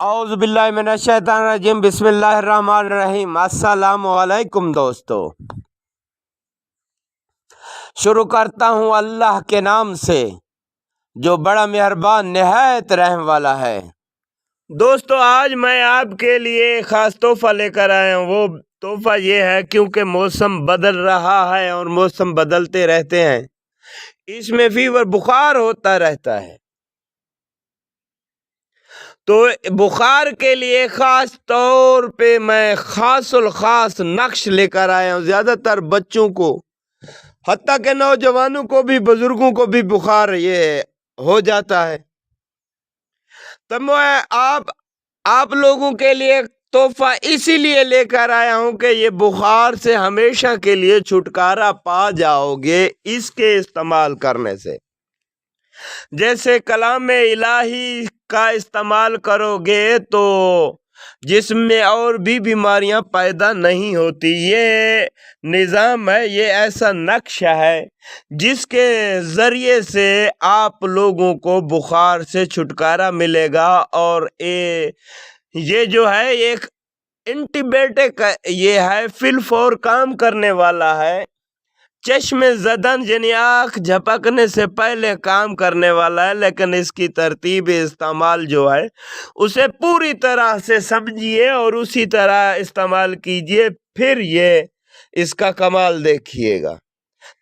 اعوذ باللہ من الشیطان الرجیم بسم اللہ الرحمن الرحیم۔ السلام علیکم دوستو، شروع کرتا ہوں اللہ کے نام سے جو بڑا مہربان نہایت رحم والا ہے۔ دوستو، آج میں آپ کے لیے خاص تحفہ لے کر آیا ہوں۔ وہ تحفہ یہ ہے کیونکہ موسم بدل رہا ہے اور موسم بدلتے رہتے ہیں، اس میں فیور بخار ہوتا رہتا ہے، تو بخار کے لیے خاص طور پہ میں خاص الخاص نقش لے کر آیا ہوں۔ زیادہ تر بچوں کو، حتیٰ کہ نوجوانوں کو بھی، بزرگوں کو بھی بخار یہ ہو جاتا ہے، تو میں آپ لوگوں کے لیے تحفہ اسی لیے لے کر آیا ہوں کہ یہ بخار سے ہمیشہ کے لیے چھٹکارا پا جاؤ گے اس کے استعمال کرنے سے۔ جیسے کلام الہی کا استعمال کرو گے تو جسم میں اور بھی بیماریاں پیدا نہیں ہوتی۔ یہ نظام ہے، یہ ایسا نقشہ ہے جس کے ذریعے سے آپ لوگوں کو بخار سے چھٹکارا ملے گا، اور یہ جو ہے ایک اینٹی بائیوٹک یہ ہے، فل فور کام کرنے والا ہے، چشم زدن یعنی آنکھ جھپکنے سے پہلے کام کرنے والا ہے، لیکن اس کی ترتیب استعمال جو ہے اسے پوری طرح سے سمجھیے اور اسی طرح استعمال کیجیے، پھر یہ اس کا کمال دیکھیے گا۔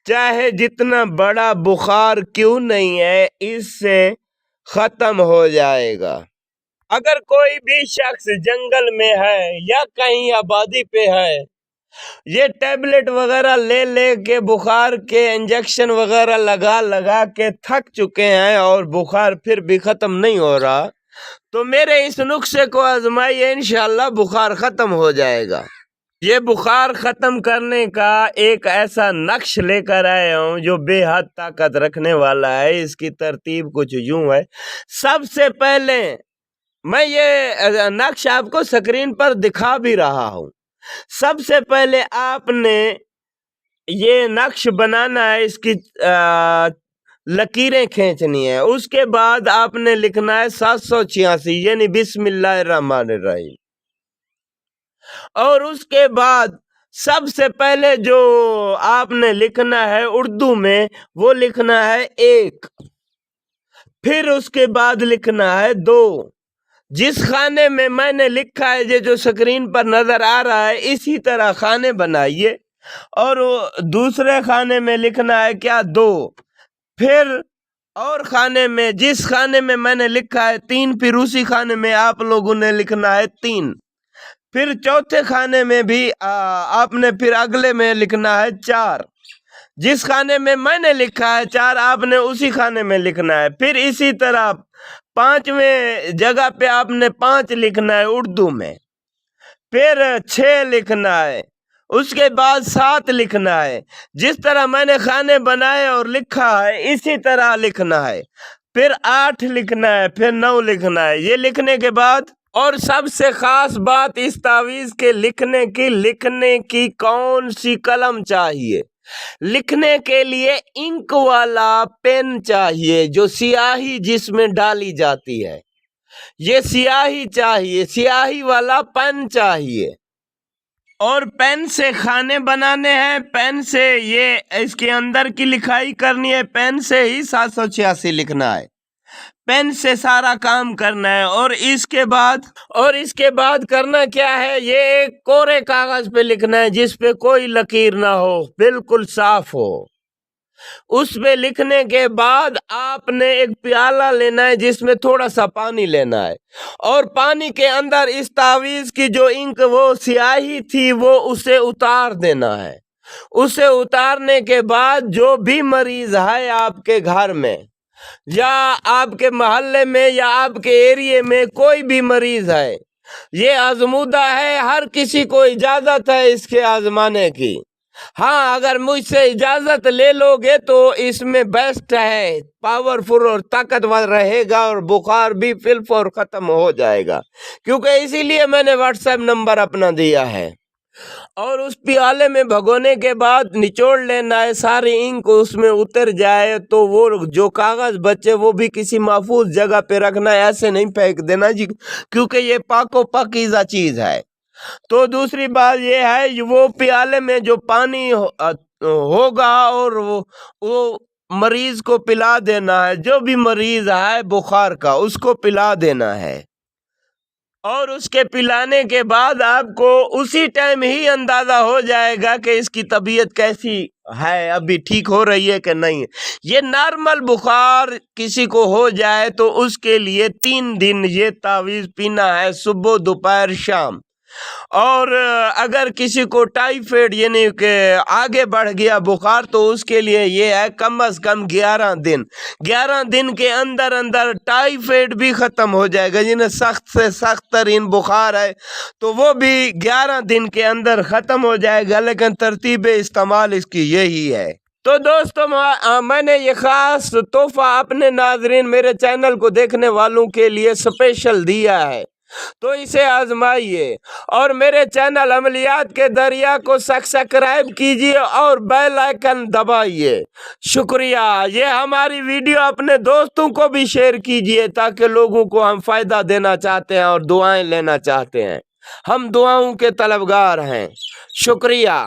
چاہے جتنا بڑا بخار کیوں نہیں ہے، اس سے ختم ہو جائے گا۔ اگر کوئی بھی شخص جنگل میں ہے یا کہیں آبادی پہ ہے، یہ ٹیبلٹ وغیرہ لے لے کے، بخار کے انجیکشن وغیرہ لگا کے تھک چکے ہیں اور بخار پھر بھی ختم نہیں ہو رہا، تو میرے اس نسخے کو آزمائیے، انشاءاللہ بخار ختم ہو جائے گا۔ یہ بخار ختم کرنے کا ایک ایسا نقش لے کر آیا ہوں جو بے حد طاقت رکھنے والا ہے۔ اس کی ترتیب کچھ یوں ہے۔ سب سے پہلے میں یہ نقش آپ کو سکرین پر دکھا بھی رہا ہوں۔ سب سے پہلے آپ نے یہ نقش بنانا ہے، اس کی لکیریں کھینچنی ہے، اس کے بعد آپ نے لکھنا ہے 786 یعنی بسم اللہ الرحمن الرحیم، اور اس کے بعد سب سے پہلے جو آپ نے لکھنا ہے اردو میں، وہ لکھنا ہے 1، پھر اس کے بعد لکھنا ہے 2۔ جس خانے میں نے لکھا ہے یہ جو سکرین پر نظر آ رہا ہے، اسی طرح خانے بنائیے، اور دوسرے خانے میں لکھنا ہے کیا 2، پھر اور خانے میں، جس خانے میں نے لکھا ہے 3، پھر اسی خانے میں آپ لوگوں نے لکھنا ہے 3، پھر چوتھے خانے میں بھی آپ نے پھر اگلے میں لکھنا ہے 4، جس خانے میں نے لکھا ہے 4 آپ نے اسی خانے میں لکھنا ہے، پھر اسی طرح 5ویں جگہ پہ آپ نے 5 لکھنا ہے اردو میں، پھر 6 لکھنا ہے، اس کے بعد 7 لکھنا ہے۔ جس طرح میں نے خانے بنائے اور لکھا ہے اسی طرح لکھنا ہے، پھر 8 لکھنا ہے، پھر 9 لکھنا ہے۔ یہ لکھنے کے بعد، اور سب سے خاص بات اس تعویذ کے لکھنے کی کون سی قلم چاہیے؟ لکھنے کے لیے انک والا پین چاہیے، جو سیاہی جس میں ڈالی جاتی ہے، یہ سیاہی چاہیے، سیاہی والا پین چاہیے، اور پین سے خانے بنانے ہیں، پین سے یہ اس کے اندر کی لکھائی کرنی ہے، پین سے ہی 786 لکھنا ہے، پین سے سارا کام کرنا ہے۔ اور اس کے بعد کرنا کیا ہے؟ یہ ایک کورے کاغذ پہ لکھنا ہے جس پہ کوئی لکیر نہ ہو، بالکل صاف ہو۔ اس پہ لکھنے کے بعد آپ نے ایک پیالہ لینا ہے جس میں تھوڑا سا پانی لینا ہے، اور پانی کے اندر اس تعویذ کی جو انک، وہ سیاہی تھی، وہ اسے اتار دینا ہے۔ اسے اتارنے کے بعد جو بھی مریض ہے آپ کے گھر میں یا آپ کے محلے میں یا آپ کے ایریے میں، کوئی بھی مریض ہے، یہ آزمودہ ہے، ہر کسی کو اجازت ہے اس کے آزمانے کی۔ ہاں، اگر مجھ سے اجازت لے لو گے تو اس میں بیسٹ ہے، پاورفل اور طاقتور رہے گا، اور بخار بھی فل فور ختم ہو جائے گا، کیونکہ اسی لیے میں نے واٹس ایپ نمبر اپنا دیا ہے۔ اور اس پیالے میں بھگونے کے بعد نچوڑ لینا ہے، ساری انک اس میں اتر جائے تو وہ جو کاغذ بچے وہ بھی کسی محفوظ جگہ پہ رکھنا ہے، ایسے نہیں پھینک دینا جی، کیونکہ یہ پاک و پاکیزہ چیز ہے۔ تو دوسری بات یہ ہے وہ پیالے میں جو پانی ہوگا اور وہ مریض کو پلا دینا ہے، جو بھی مریض ہے بخار کا اس کو پلا دینا ہے، اور اس کے پلانے کے بعد آپ کو اسی ٹائم ہی اندازہ ہو جائے گا کہ اس کی طبیعت کیسی ہے، ابھی ٹھیک ہو رہی ہے کہ نہیں۔ یہ نارمل بخار کسی کو ہو جائے تو اس کے لیے 3 دن یہ تعویذ پینا ہے، صبح دوپہر شام۔ اور اگر کسی کو ٹائیفائڈ یعنی کہ آگے بڑھ گیا بخار تو اس کے لیے یہ ہے کم از کم 11 دن کے اندر اندر ٹائیفائڈ بھی ختم ہو جائے گا، جنہیں سخت سے سخت ترین بخار ہے تو وہ بھی 11 دن کے اندر ختم ہو جائے گا، لیکن ترتیب استعمال اس کی یہی ہے۔ تو دوستو میں نے یہ خاص تحفہ اپنے ناظرین، میرے چینل کو دیکھنے والوں کے لیے اسپیشل دیا ہے، تو اسے آزمائیے اور میرے چینل عملیات کے دریا کو سبسکرائب کیجیے اور بیل آئیکن دبائیے۔ شکریہ۔ یہ ہماری ویڈیو اپنے دوستوں کو بھی شیئر کیجیے تاکہ لوگوں کو ہم فائدہ دینا چاہتے ہیں اور دعائیں لینا چاہتے ہیں، ہم دعاؤں کے طلبگار ہیں۔ شکریہ۔